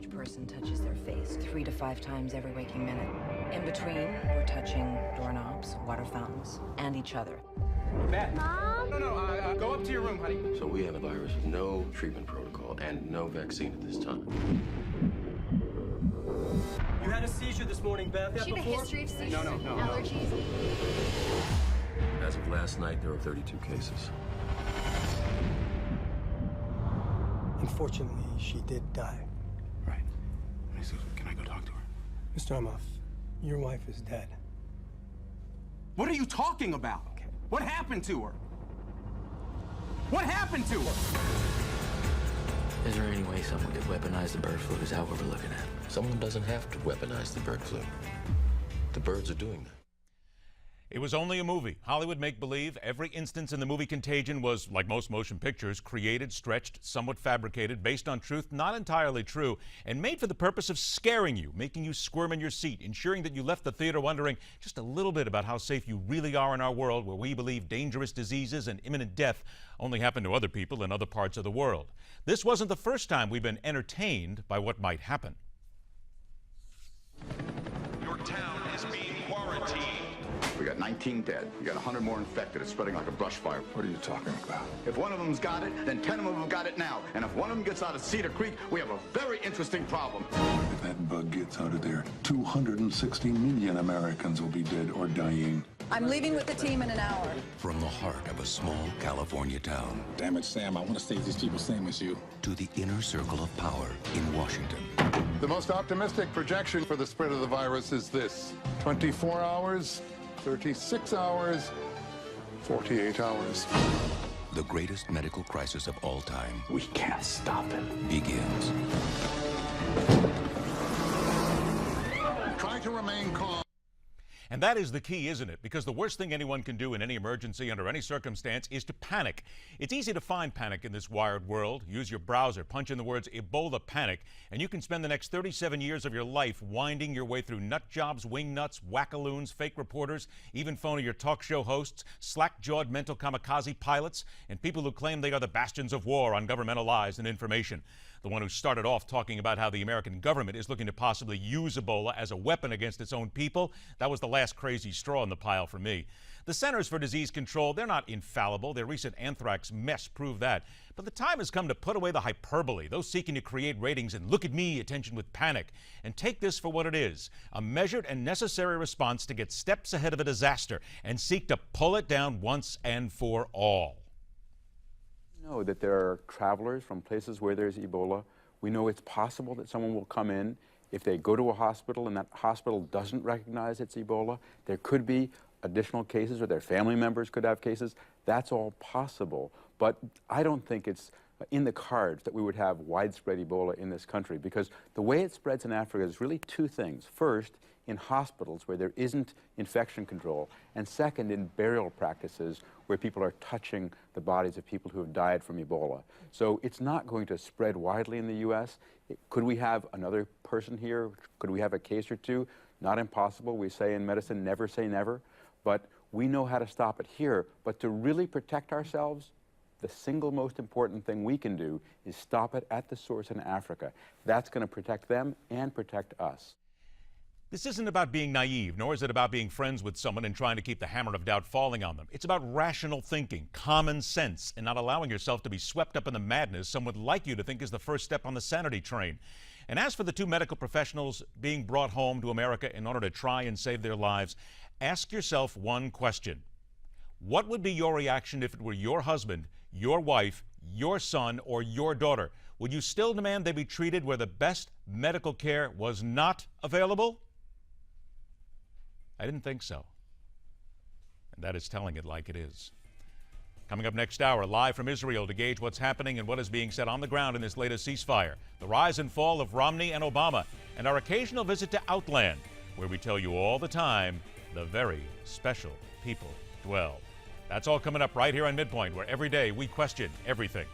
average person touches their face 3 to 5 times every waking minute. In between, we're touching doorknobs, water fountains, and each other. Matt. Mom? No, go up to your room, honey. So we have a virus with no treatment protocol and no vaccine at this time. You had a seizure this morning, Beth. Does she have a history of seizures No. and allergies? As of last night, there are 32 cases. Unfortunately, she did die. Right. Can I go talk to her? Mr. Amoff, your wife is dead. What are you talking about? Okay. What happened to her? What happened to her? Is there any way someone could weaponize the bird flu? Is that what we're looking at? Someone doesn't have to weaponize the bird flu. The birds are doing that. It was only a movie. Hollywood make-believe. Every instance in the movie Contagion was, like most motion pictures, created, stretched, somewhat fabricated, based on truth, not entirely true, and made for the purpose of scaring you, making you squirm in your seat, ensuring that you left the theater wondering just a little bit about how safe you really are in our world, where we believe dangerous diseases and imminent death only happen to other people in other parts of the world. This wasn't the first time we've been entertained by what might happen. Your town is being quarantined. We got 19 dead. We got 100 more infected. It's spreading like a brush fire. What are you talking about? If one of them's got it, then 10 of them have got it now. And if one of them gets out of Cedar Creek, we have a very interesting problem. If that bug gets out of there, 260 million Americans will be dead or dying. I'm leaving with the team in an hour. From the heart of a small California town. Damn it, Sam, I want to save these people same as you. To the inner circle of power in Washington. The most optimistic projection for the spread of the virus is this: 24 hours, 36 hours, 48 hours. The greatest medical crisis of all time. We can't stop it. Begins. Try to remain calm. And that is the key, isn't it? Because the worst thing anyone can do in any emergency under any circumstance is to panic. It's easy to find panic in this wired world. Use your browser, punch in the words Ebola panic, and you can spend the next 37 years of your life winding your way through nut jobs, wing nuts, wackaloons, fake reporters, even phony your talk show hosts, slack-jawed mental kamikaze pilots, and people who claim they are the bastions of war on governmental lies and information. The one who started off talking about how the American government is looking to possibly use Ebola as a weapon against its own people, that was the last crazy straw in the pile for me. The Centers for Disease Control, they're not infallible. Their recent anthrax mess proved that. But the time has come to put away the hyperbole, those seeking to create ratings and look at me attention with panic, and take this for what it is, a measured and necessary response to get steps ahead of a disaster and seek to pull it down once and for all. We know that there are travelers from places where there's Ebola. We know it's possible that someone will come in. If they go to a hospital and that hospital doesn't recognize it's Ebola, there could be additional cases, or their family members could have cases. That's all possible. But I don't think it's in the cards that we would have widespread Ebola in this country, because the way it spreads in Africa is really two things. First, in hospitals where there isn't infection control, and second, in burial practices where people are touching the bodies of people who have died from Ebola. So it's not going to spread widely in the U.S. Could we have another person here? Could we have a case or two? Not impossible. We say in medicine, never say never. But we know how to stop it here. But to really protect ourselves, the single most important thing we can do is stop it at the source in Africa. That's going to protect them and protect us. This isn't about being naive, nor is it about being friends with someone and trying to keep the hammer of doubt falling on them. It's about rational thinking, common sense, and not allowing yourself to be swept up in the madness some would like you to think is the first step on the sanity train. And as for the two medical professionals being brought home to America in order to try and save their lives, ask yourself one question. What would be your reaction if it were your husband, your wife, your son, or your daughter? Would you still demand they be treated where the best medical care was not available? I didn't think so. And that is telling it like it is. Coming up next hour, live from Israel to gauge what's happening and what is being said on the ground in this latest ceasefire, the rise and fall of Romney and Obama, and our occasional visit to Outland, where we tell you all the time the very special people dwell. That's all coming up right here on MidPoint, where every day we question everything.